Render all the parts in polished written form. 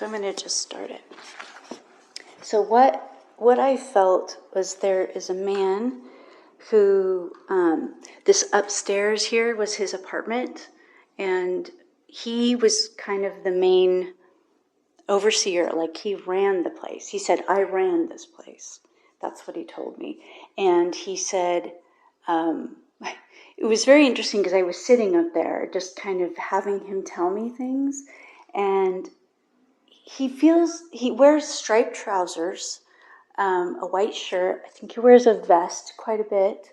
I'm going to just start it. So what I felt was there is a man who, this upstairs here was his apartment, and he was kind of the main overseer, like he ran the place. He said, I ran this place. That's what he told me. And he said, it was very interesting because I was sitting up there just kind of having him tell me things, and he wears striped trousers, a white shirt. I think he wears a vest quite a bit.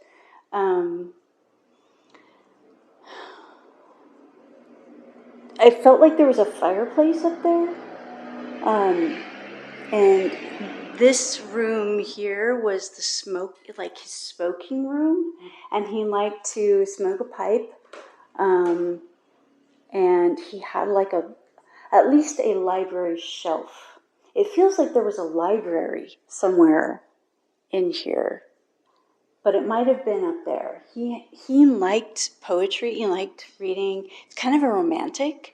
I felt like there was a fireplace up there. And this room here was the smoke, like his smoking room. And he liked to smoke a pipe. And he had like at least a library shelf. It feels like there was a library somewhere in here, but it might have been up there. He liked poetry. He liked reading. It's kind of a romantic.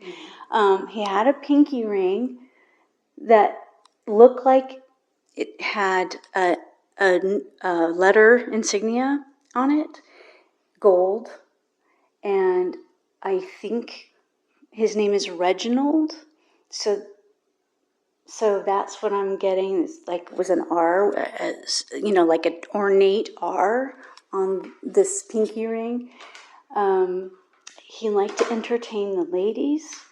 Mm-hmm. He had a pinky ring that looked like it had a letter insignia on it, gold, and I think his name is Reginald. So that's what I'm getting. It's like was an R, like an ornate R on this pinky ring. He liked to entertain the ladies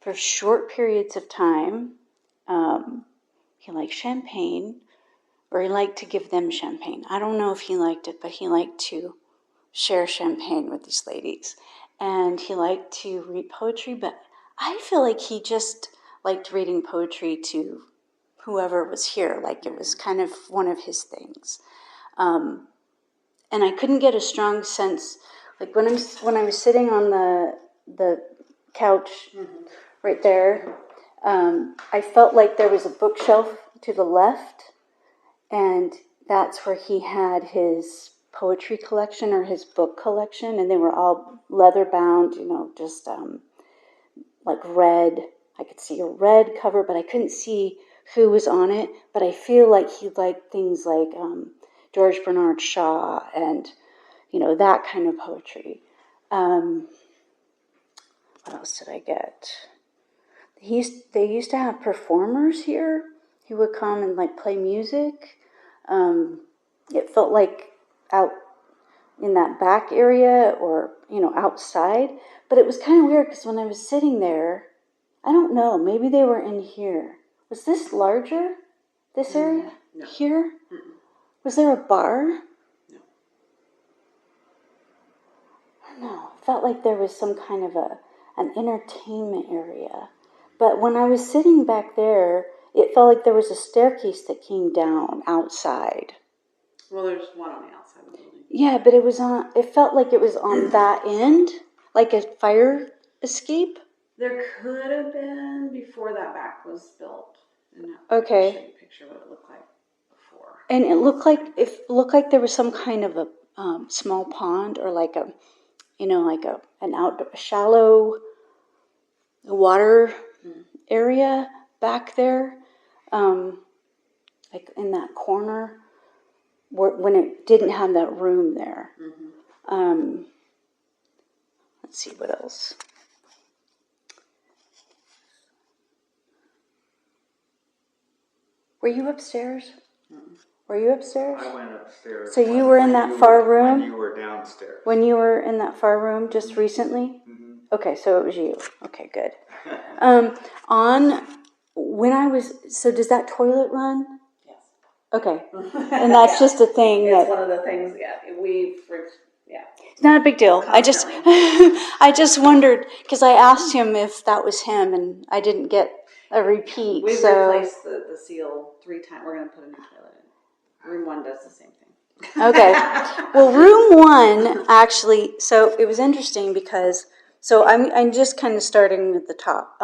for short periods of time. He liked champagne, or he liked to give them champagne. I don't know if he liked it, but he liked to share champagne with these ladies. And he liked to read poetry, but I feel like he just liked reading poetry to whoever was here. Like it was kind of one of his things. And I couldn't get a strong sense, like when I was sitting on the couch right there, I felt like there was a bookshelf to the left, and that's where he had his poetry collection or his book collection, and they were all leather bound, just like red. I could see a red cover, but I couldn't see who was on it. But I feel like he liked things like George Bernard Shaw and, that kind of poetry. What else did I get? They used to have performers here. He would come and play music. It felt like out in that back area or, outside. But it was kind of weird because when I was sitting there, I don't know, maybe they were in here. Was this larger, this area? No. Here? Mm-mm. Was there a bar? No. I don't know. It felt like there was some kind of an entertainment area. But when I was sitting back there, it felt like there was a staircase that came down outside. Well, there's one on the outside of the building. Yeah, but it felt like it was on that end, like a fire escape. There could have been before that back was built. Okay. I'll show you a picture of what it looked like before. And it looked like there was some kind of a small pond or like an outdoor shallow water area back there, like in that corner when it didn't have that room there. Mm-hmm. Let's see what else. Were you upstairs? Mm-mm. Were you upstairs? I went upstairs. So you were in that far room? When you were downstairs. When you were in that far room just recently? Mm-hmm. Okay, so it was you. Okay, good. So does that toilet run? Yes. Okay. And that's just a thing. It's one of the things, yeah. It's not a big deal. I just wondered, because I asked him if that was him, and I didn't get a repeat. We've replaced the seal 3 times. We're going to put a new toilet in. Room 1 does the same thing. Okay. Well, room 1 actually. So it was interesting because. So I'm just kind of starting at the top.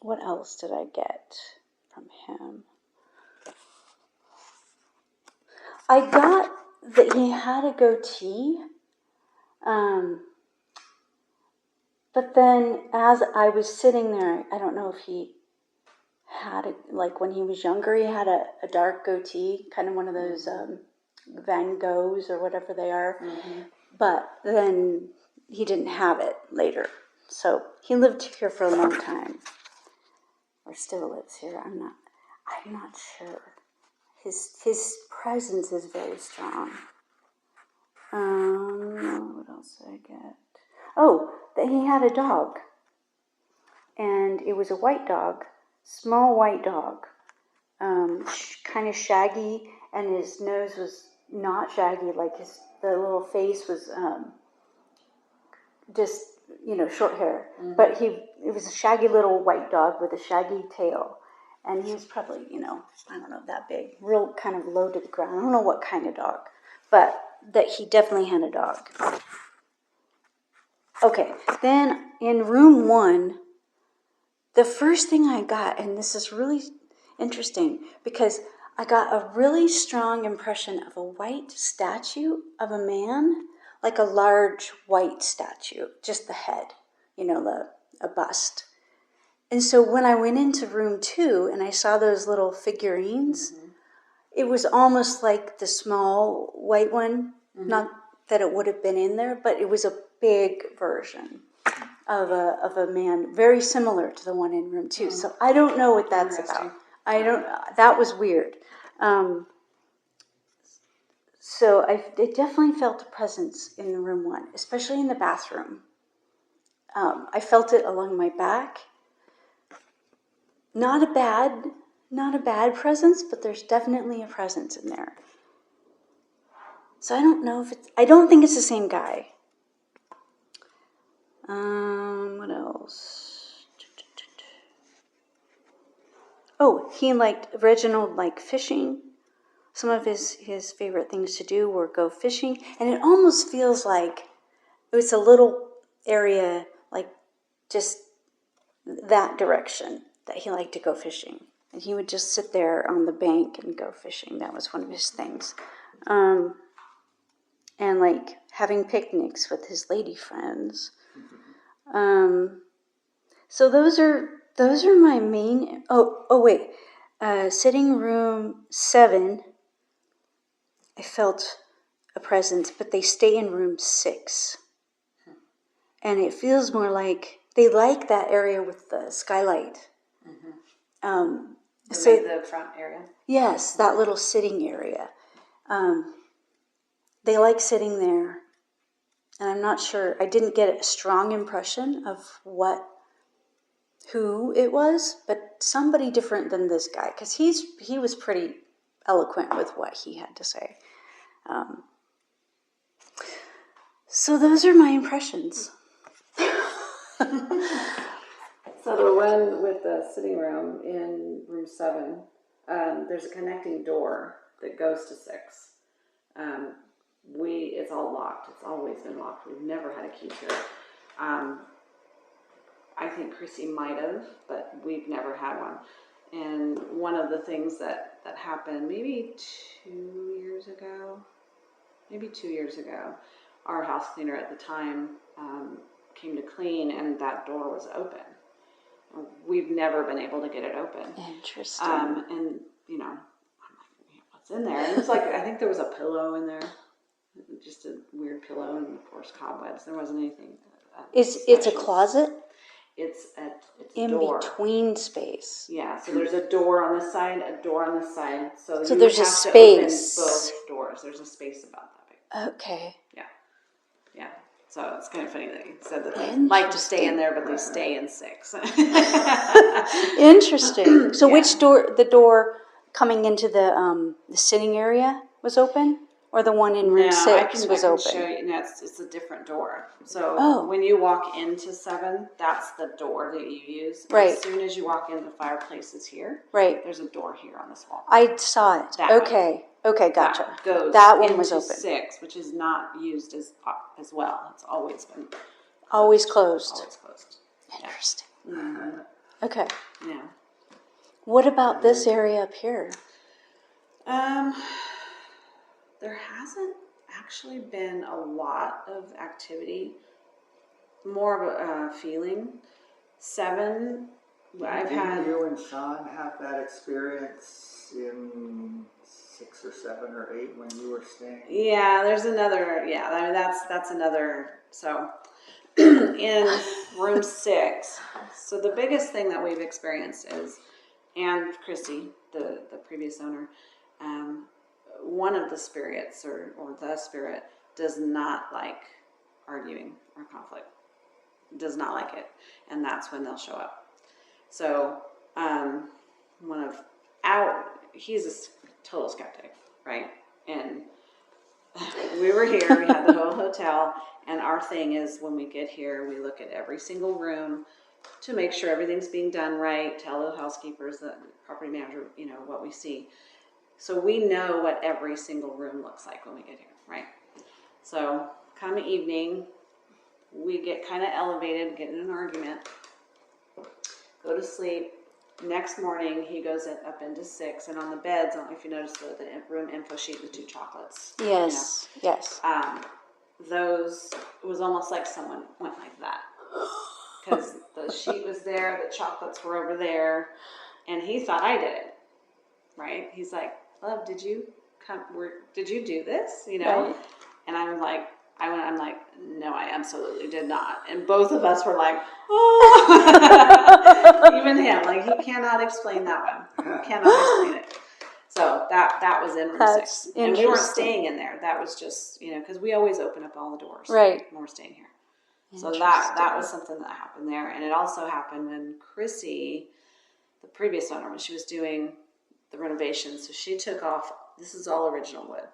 What else did I get from him? I got that he had a goatee. But then as I was sitting there, I don't know if he had, like when he was younger, he had a dark goatee, kind of one of those Van Goghs or whatever they are. Mm-hmm. But then he didn't have it later. So he lived here for a long time. Or still lives here. I'm not sure. His presence is very strong. What else did I get? Oh, that he had a dog. And it was a white dog, small white dog, kind of shaggy, and his nose was not shaggy, like the little face was just, short hair. Mm-hmm. But it was a shaggy little white dog with a shaggy tail. And he was probably, I don't know, that big, real kind of low to the ground. I don't know what kind of dog, but that he definitely had a dog. Okay, then in room 1, the first thing I got, and this is really interesting, because I got a really strong impression of a white statue of a man, like a large white statue, just the head, a bust. And so when I went into room 2 and I saw those little figurines, mm-hmm. It was almost like the small white one, mm-hmm. Not that it would have been in there, but it was a big version of a man, very similar to the one in room 2. Mm-hmm. So I don't know what that's about. That was weird. So I definitely felt a presence in room 1, especially in the bathroom. I felt it along my back. Not a bad presence, but there's definitely a presence in there. So I don't know I don't think it's the same guy. What else? Oh, Reginald liked fishing. Some of his favorite things to do were go fishing. And it almost feels like it was a little area, like just that direction, that he liked to go fishing. And he would just sit there on the bank and go fishing. That was one of his things. And like having picnics with his lady friends. So those are my main. Oh wait, sitting room 7. I felt a presence, but they stay in room 6, and it feels more like they like that area with the skylight. Mm-hmm. The front area. Yes, that little sitting area. They like sitting there. And I'm not sure, I didn't get a strong impression of who it was, but somebody different than this guy, because he was pretty eloquent with what he had to say. So those are my impressions. So the one with the sitting room in room 7, there's a connecting door that goes to 6. It's all locked. It's always been locked. We've never had a key to it. I think Chrissy might have, but we've never had one. And one of the things that happened maybe 2 years ago, our house cleaner at the time came to clean, and that door was open. We've never been able to get it open. Interesting. And I'm like, what's in there? And it was like, I think there was a pillow in there. Just a weird pillow and, of course, cobwebs. There wasn't anything. It's a closet? It's in door. Between space. Yeah, so there's a door on the side, a door on the side. So you there's have a to space. open both doors. There's a space about that big. Okay. Yeah. So it's kind of funny that you said that they like to stay in there, but they stay in 6. Interesting. So which door? The door coming into the sitting area was open, or the one in room 6 was open? Show you. No, it's a different door. So when you walk into 7, that's the door that you use. Right. As soon as you walk in, the fireplace is here. Right. There's a door here on this wall. I saw it. Okay. Okay, gotcha. That one was open. 6, which is not used as well. It's always been always closed. Always closed. Interesting. Yeah. Mm-hmm. Okay. Yeah. What about this area up here? There hasn't actually been a lot of activity. More of a feeling. 7 I've Didn't had. you and Sean have that experience in 6 or 7 or 8 when you were staying? Yeah, there's another. Yeah, I mean that's another. So in room 6. So the biggest thing that we've experienced is, and Christy, the previous owner, one of the spirits or the spirit does not like arguing or conflict. Does not like it, and that's when they'll show up. So he's a total skeptic, right? And we were here, we had the whole hotel, and our thing is when we get here, we look at every single room to make sure everything's being done right, tell the housekeepers, the property manager, what we see. So we know what every single room looks like when we get here, right? So come evening, we get kind of elevated, get in an argument, go to sleep. Next morning, he goes up into 6, and on the beds, I don't know if you noticed the room info sheet, the 2 chocolates. Yes, yes. Those, it was almost like someone went like that. Because the sheet was there, the chocolates were over there, and he thought I did it, right? He's like, love, did you do this? Right. And I'm like, no, I absolutely did not. And both of us were like, oh, even him, like he cannot explain that one. Cannot explain it. So that was in room 6. And we weren't staying in there. That was just, because we always open up all the doors. Right. When we're staying here. So that was something that happened there. And it also happened when Chrissy, the previous owner, when she was doing the renovation, so she took off, this is all original wood.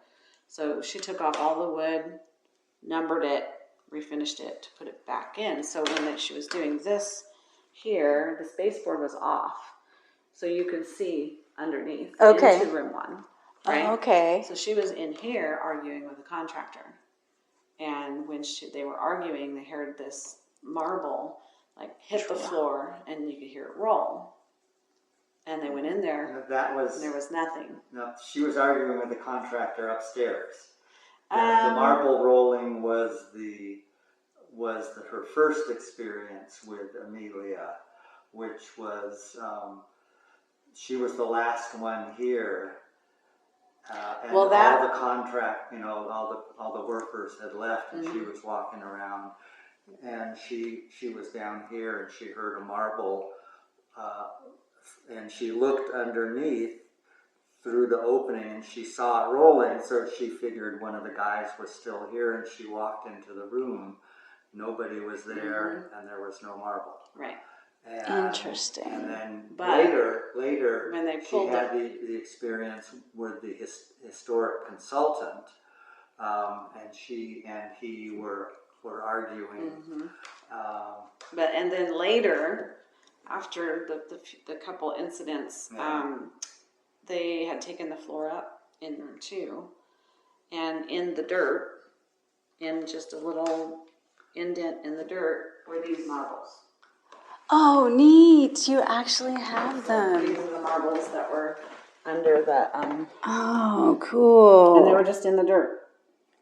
So she took off all the wood, numbered it, refinished it to put it back in. So when she was doing this here, this baseboard was off. So you could see underneath into room 1. Right? Okay. So she was in here arguing with a contractor. And when they were arguing, they heard this marble like hit the floor and you could hear it roll. And they went in there and there was nothing. No, she was arguing with the contractor upstairs. The marble rolling was her first experience with Amelia, which was she was the last one here, and all the contract, all the workers had left, and she was walking around, and she was down here, and she heard a marble, and she looked underneath through the opening and she saw it rolling, so she figured one of the guys was still here, and she walked into the room. Nobody was there, and there was no marble. Right. And, interesting. And then later, when they she had the experience with the historic consultant, and she and he were arguing. And then later, after the couple incidents, they had taken the floor up in room 2, and in the dirt, in just a little indent in the dirt, were these marbles. Oh, neat. You actually have them. These are the marbles that were under the... Oh, cool. And they were just in the dirt.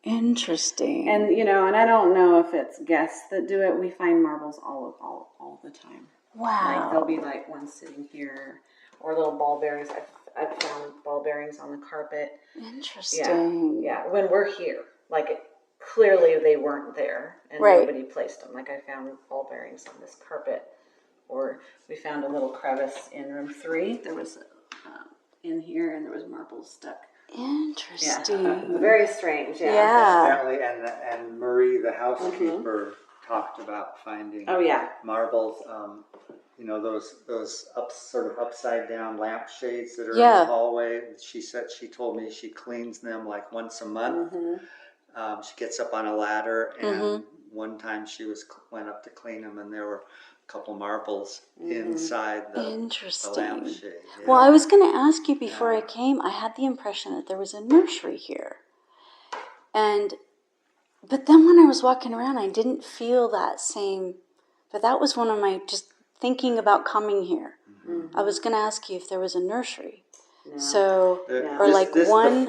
Interesting. And, and I don't know if it's guests that do it. We find marbles all the time. Wow. Like, there'll be, like, one sitting here, or little ball bearings. I've found ball bearings on the carpet. Interesting. Yeah, when we're here. Like, clearly they weren't there, and nobody placed them. Like, I found ball bearings on this carpet. Or we found a little crevice in room 3. There was in here, and there was marbles stuck. Interesting. Yeah. Very strange. Yeah. Apparently, and Marie, the housekeeper, talked about finding marbles. Those sort of upside down lampshades that are in the hallway. She told me she cleans them like once a month. She gets up on a ladder, and one time she went up to clean them, and there were a couple marbles inside the lampshade. Yeah. Well, I was going to ask you before I came. I had the impression that there was a nursery here, but then when I was walking around, I didn't feel that same. But that was one of my just thinking about coming here. I was going to ask you if there was a nursery. No. So,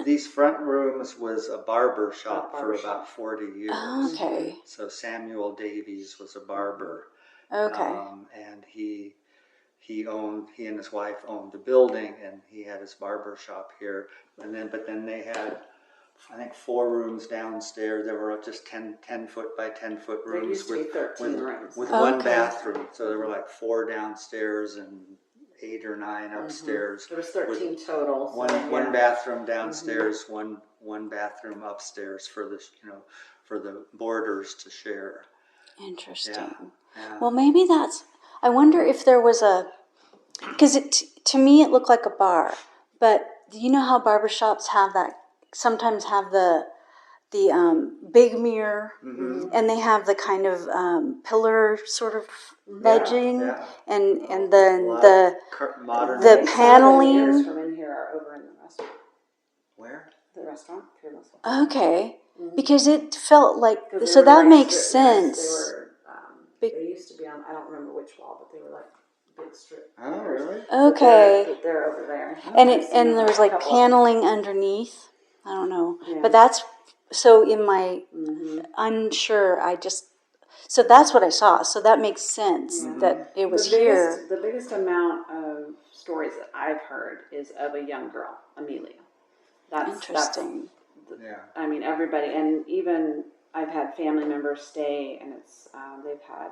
these front rooms was a barber shop for about 40 years. Oh, okay. So Samuel Davies was a barber. Okay. And he he and his wife owned the building, and he had his barber shop here. But then they had, I think, 4 rooms downstairs. There were just 10 foot by 10 foot There rooms used to be 13 rooms. with one bathroom. So there were like 4 downstairs and 8 or 9 upstairs. There was 13 total. One bathroom downstairs, one bathroom upstairs for the boarders to share. Interesting. Yeah. Well, maybe I wonder if there was because to me it looked like a bar, but you know how barbershops sometimes have the big mirror, and they have the kind of pillar sort of edging, and then the paneling. From in here are over in the restaurant. Where? The restaurant, Peerless Hotel. Okay, because it felt like so that makes sense. They used to be on, I don't remember which wall, but they were like big strip. Oh, really? Okay. But they're over there. And there was like paneling underneath. I don't know. Yeah. But that's, so in my unsure, so that's what I saw. So that makes sense that it was here. The biggest amount of stories that I've heard is of a young girl, Amelia. That's interesting. I mean, everybody, and even I've had family members stay, and it's they've had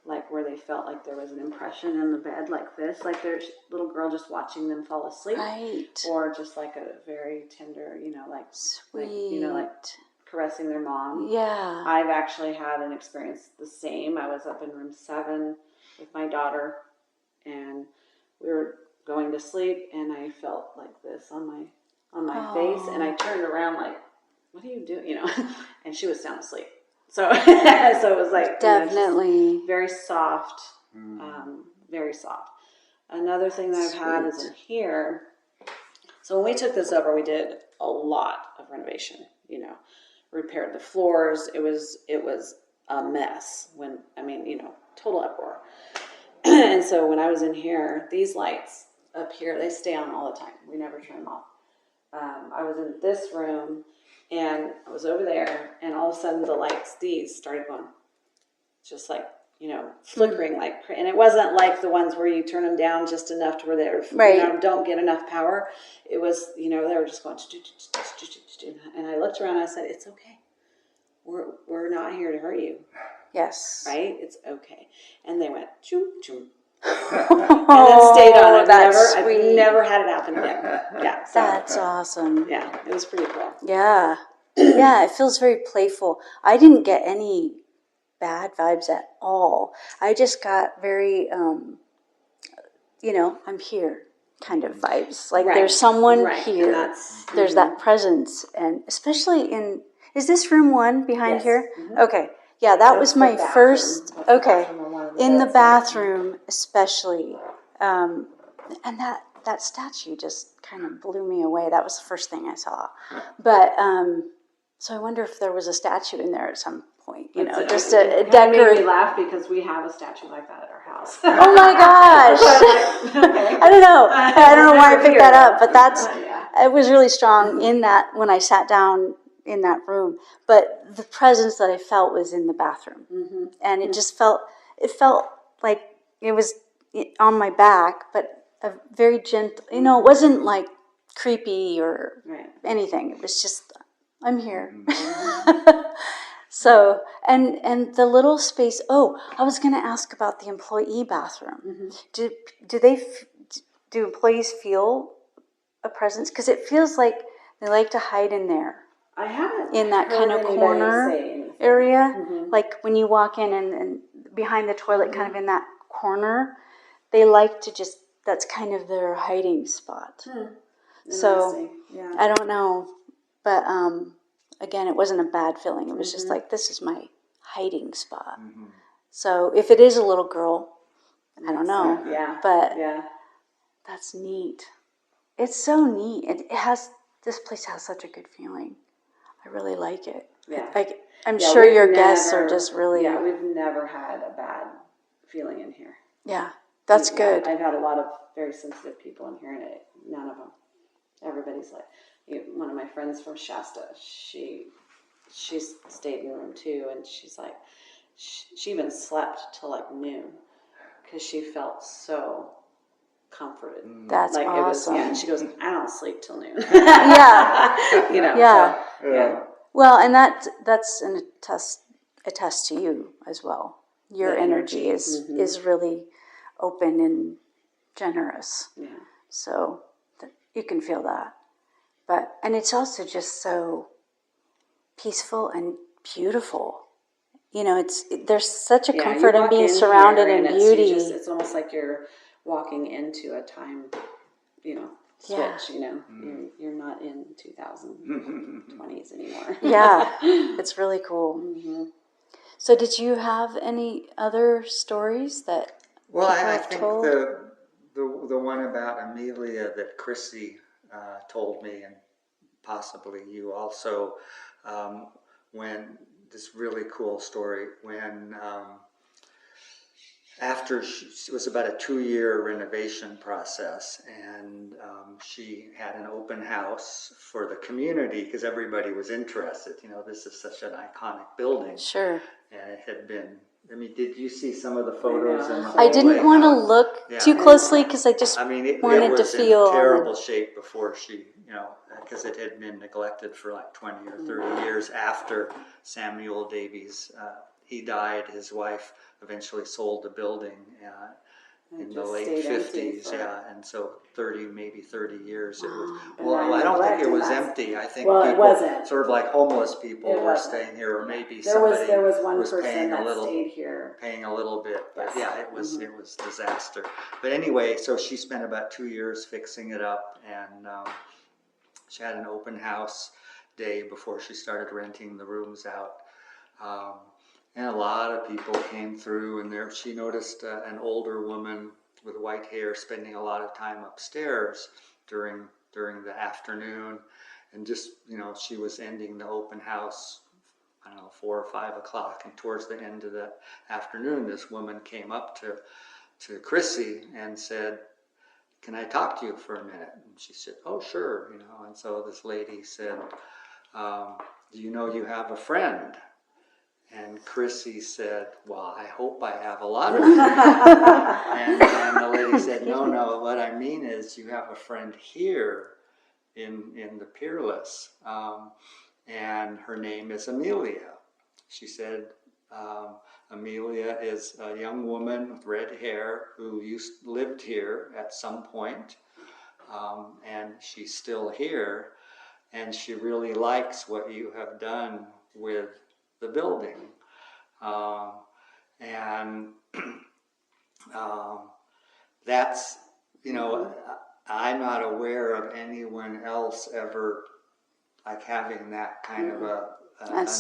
like where they felt like there was an impression in the bed like this, like there's a little girl just watching them fall asleep, right? Or just like a very tender, like sweet, like caressing their mom. Yeah, I've actually had an experience the same. I was up in room 7 with my daughter, and we were going to sleep, and I felt like this on my face, and I turned around like, what are you doing? And she was sound asleep. So, so it was like definitely very soft, very soft. Another thing that I've had is in here. So when we took this over, we did a lot of renovation. Repaired the floors. It was a mess. Total uproar. And so when I was in here, these lights up here, they stay on all the time. We never turn them off. I was in this room, and I was over there, and all of a sudden the lights, these started going, just like, flickering and it wasn't like the ones where you turn them down just enough to where they don't get enough power. It was, they were just going, and I looked around and I said, it's okay. We're not here to hurt you. Yes. Right? It's okay. And they went, choo, choo. And then stayed on. I've never had it happen again. Yeah. So, that's awesome. Yeah, it was pretty cool. Yeah. Yeah, it feels very playful. I didn't get any bad vibes at all. I just got very, I'm here kind of vibes. Like there's someone here. There's that presence. And especially is this room 1 behind here? Mm-hmm. Okay. Yeah, that was my first. Okay. In the bathroom, especially. And that statue just kind of blew me away. That was the first thing I saw. But, so I wonder if there was a statue in there at some point, just a decorate. It made me laugh because we have a statue like that at our house. Oh my gosh! I don't know. I don't know why I picked that up, but it was really strong in that when I sat down in that room. But the presence that I felt was in the bathroom, and it just felt like it was on my back, but a very gentle. It wasn't like creepy or anything. It was just, I'm here. So, and the little space. Oh, I was going to ask about the employee bathroom. Do employees feel a presence? Because it feels like they like to hide in there. I haven't in that kind of corner area, like when you walk in and behind the toilet, kind of in that corner, they like to just. That's kind of their hiding spot. So I don't know, but again, it wasn't a bad feeling. It was just like, this is my hiding spot. So if it is a little girl, I don't know. But that's neat. It's so neat. This place has such a good feeling. I really like it. Yeah. I'm sure your guests are just really. Yeah, we've never had a bad feeling in here. Yeah, that's good. I've had a lot of very sensitive people in here, and none of them. Everybody's like, one of my friends from Shasta, she stayed in room 2, and she's like, she even slept till like noon because she felt so comforted. That's like awesome. It was, yeah, and she goes, I don't sleep till noon. Yeah. You know. Yeah. So, yeah. Well, and that's an attest to you as well. Your The energy energy. is really open and generous. Yeah. So you can feel that. And it's also just so peaceful and beautiful. You know, there's such a comfort in being surrounded in beauty. It's almost like you're walking into a time, switch. You know, you're not in 2020s anymore. Yeah, it's really cool. Mm-hmm. So, did you have any other stories that? Well, I think the one about Amelia that Chrissy told me, and possibly you also, when this really cool story when after it was about a 2-year renovation process, and she had an open house for the community because everybody was interested. You know, this is such an iconic building. Sure. And it had been. I mean, did you see some of the photos? I didn't want to look too closely because I just wanted to feel. It was in terrible shape before she, because it had been neglected for like 20 or 30 years after Samuel Davies. He died. His wife eventually sold the building in the late 50s. And so 30 years. It was. Well, I don't think it was empty. I think people, wasn't. sort of like homeless people, were staying here, or maybe somebody there was one was person paying that a little, stayed here, paying a little bit. But yeah, it was disaster. But anyway, so she spent about 2 years fixing it up, and she had an open house day before she started renting the rooms out. And a lot of people came through, and she noticed an older woman with white hair spending a lot of time upstairs during the afternoon. And just, she was ending the open house, I don't know, 4 or 5 o'clock. And towards the end of the afternoon, this woman came up to Chrissy and said, "Can I talk to you for a minute?" And she said, "Oh, sure." And so this lady said, "Do you know you have a friend?" And Chrissy said, "Well, I hope I have a lot of friends." and the lady said, No, what I mean is you have a friend here in the Peerless, and her name is Amelia. She said, Amelia is a young woman with red hair who lived here at some point, and she's still here, and she really likes what you have done with the building. And that's, I'm not aware of anyone else ever like having that kind of a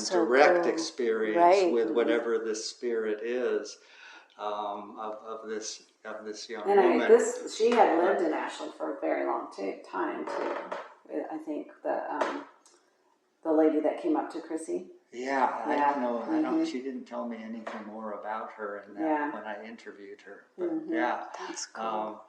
direct experience with whatever this spirit is, of this young woman. She had lived in Ashland for a very long time too. I think the lady that came up to Chrissy. Yeah, I don't know. She didn't tell me anything more about her in that when I interviewed her. But yeah, that's cool.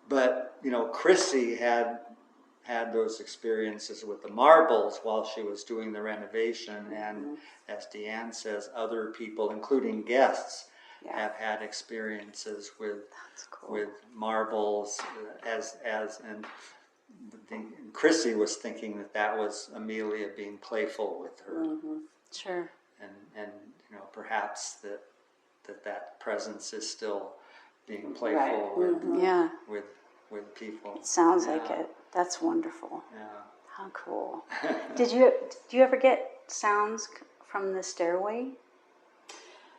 But Chrissy had those experiences with the marbles while she was doing the renovation, and as Deanne says, other people, including guests, have had experiences with marbles and Chrissy was thinking that was Amelia being playful with her. Sure. And perhaps that presence is still being playful with people. It sounds like it. That's wonderful. Yeah. How cool. Do you ever get sounds from the stairway?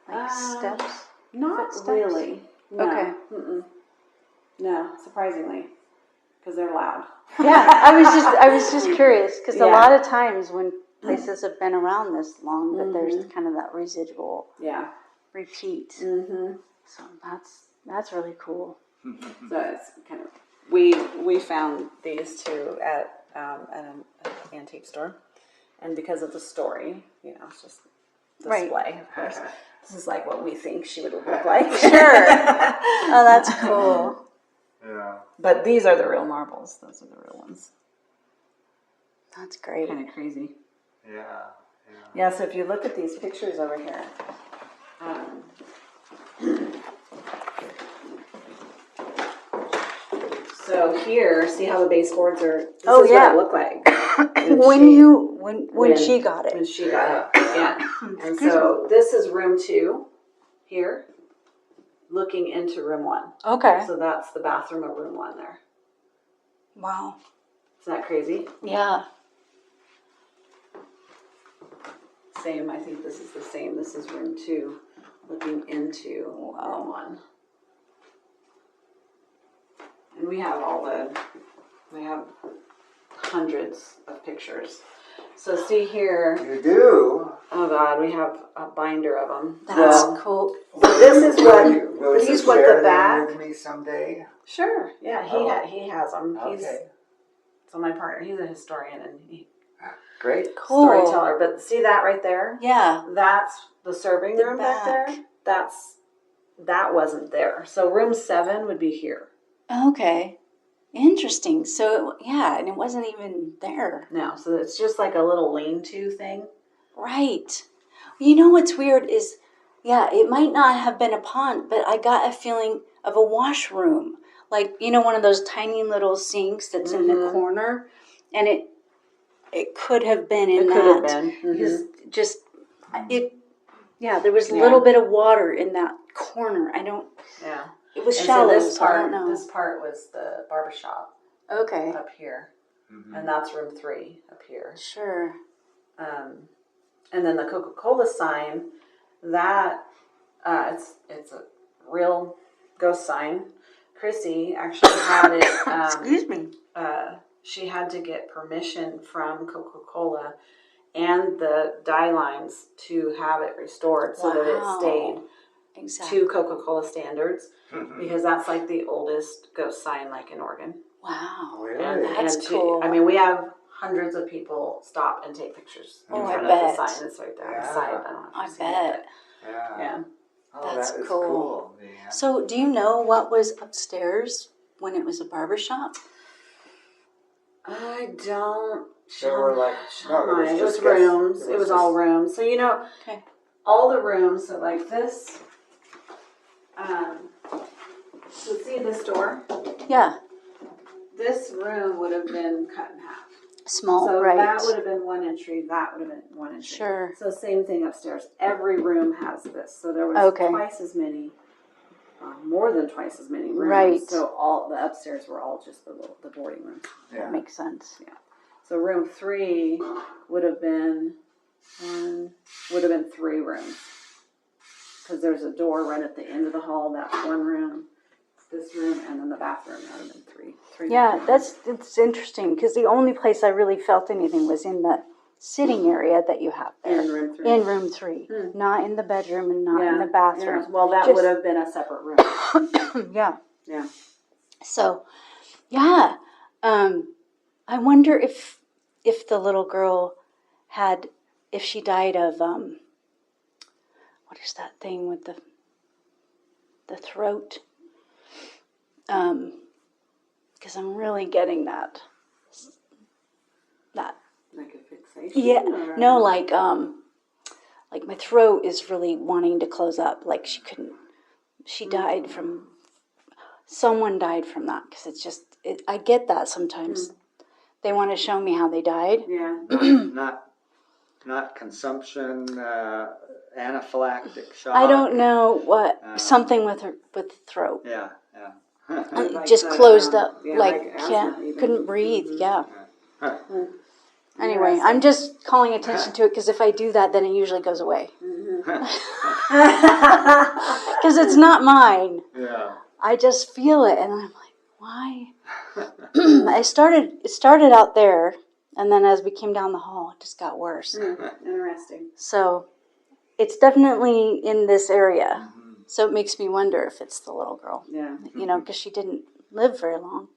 Like steps? Not footsteps? really. No. Okay. No, surprisingly, because they're loud. Yeah, I was just curious because a lot of times when places have been around this long, that there's kind of that residual repeat. So that's really cool. So it's kind of we found these two at an antique store, and because of the story, it's just display, of course. This is like what we think she would look like. Sure. Oh, that's cool. Yeah. But these are the real marbles. Those are the real ones. That's great. Kind of crazy. Yeah. Yeah, so if you look at these pictures over here, So here, see how the baseboards are? This Oh, is yeah. what it looked like when she got it. When she got it, yeah. And so this is room 2 here, looking into room 1. Okay. So that's the bathroom of room 1 there. Wow. Isn't that crazy? Yeah. Same, I think this is the same. This is room 2, looking into room 1. And we have hundreds of pictures. So see here. You do? Oh God, we have a binder of them. That's cool. So this is what share the back. them with me someday? Sure. Yeah, he has them. Okay. So my partner, he's a historian and Great. Cool. storyteller. But see that right there? Yeah. That's the serving room back there. That wasn't there. So room 7 would be here. Okay. Interesting. So, yeah, and it wasn't even there. No, so it's just like a little lean-to thing. Right. You know what's weird is, yeah, it might not have been a pond, but I got a feeling of a washroom. Like, one of those tiny little sinks that's in the corner. And it could have been in that. It could have been. Because there was a little bit of water in that corner. Yeah. It was And shallow, so I don't know. this part was the barbershop Okay. up here. And that's room 3 up here. Sure. And then the Coca-Cola sign, that it's a real ghost sign. Chrissy actually had it. Excuse me. She had to get permission from Coca-Cola and the dye lines to have it restored so that it stayed to Coca-Cola standards, because that's like the oldest ghost sign like in Oregon. Wow. Really? That's cool. I mean, we have hundreds of people stop and take pictures in front of the sign. It's right there on the side. I bet. Yeah. Oh, That's that is cool. Yeah. So, do you know what was upstairs when it was a barbershop? I don't. There were like it was rooms. It was all rooms. So Okay. all the rooms. So like this. So see this door. Yeah. This room would have been cut in half. Small, so right. that would have been 1 entry. That would have been 1 entry. Sure. So same thing upstairs. Every room has this. So there was twice as many, more than twice as many rooms. Right. So all the upstairs were all just the boarding rooms. Yeah. That makes sense. Yeah. So room 3 would have been 3 rooms. Because there's a door right at the end of the hall. That's 1 room. This room, and then the bathroom. That would have been 3. Yeah, it's interesting because the only place I really felt anything was in the sitting area that you have there. In room 3. In room 3. Not in the bedroom and not in the bathroom. Yeah. Well, that would have been a separate room. Yeah. Yeah. So, yeah. I wonder if the little girl if she died of, what is that thing with the throat? Because I'm really getting that. Like a fixation? Yeah. Or? No, like my throat is really wanting to close up. Like she died from, someone died from that. Because it's just, I get that sometimes. They want to show me how they died. Yeah. Not consumption, anaphylactic shock. I don't know what, something with the throat. Yeah. Like just closed up, like asthma even. couldn't breathe, yeah. Huh. Anyway, I'm just calling attention to it because if I do that, then it usually goes away. Because it's not mine. Yeah. I just feel it, and I'm like, why? It started out there, and then as we came down the hall, it just got worse. Interesting. So it's definitely in this area. So it makes me wonder if it's the little girl. Yeah. Because she didn't live very long.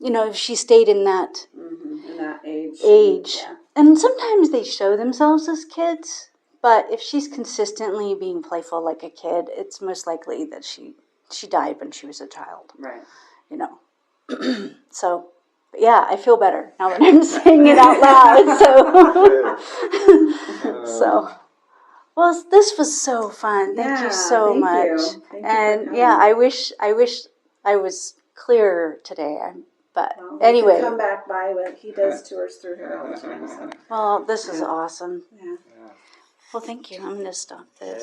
If she stayed in that In that age. Yeah. And sometimes they show themselves as kids, but if she's consistently being playful like a kid, it's most likely that she died when she was a child. Right. So, but yeah, I feel better now that I'm saying it out loud. So. Well, this was so fun. Thank you so much. Thank you and for yeah, I wish I was clearer today. But Well, anyway. you can come back by when he does tours through here all the time. So. Well, this is awesome. Yeah. Well, thank you. I'm going to stop this.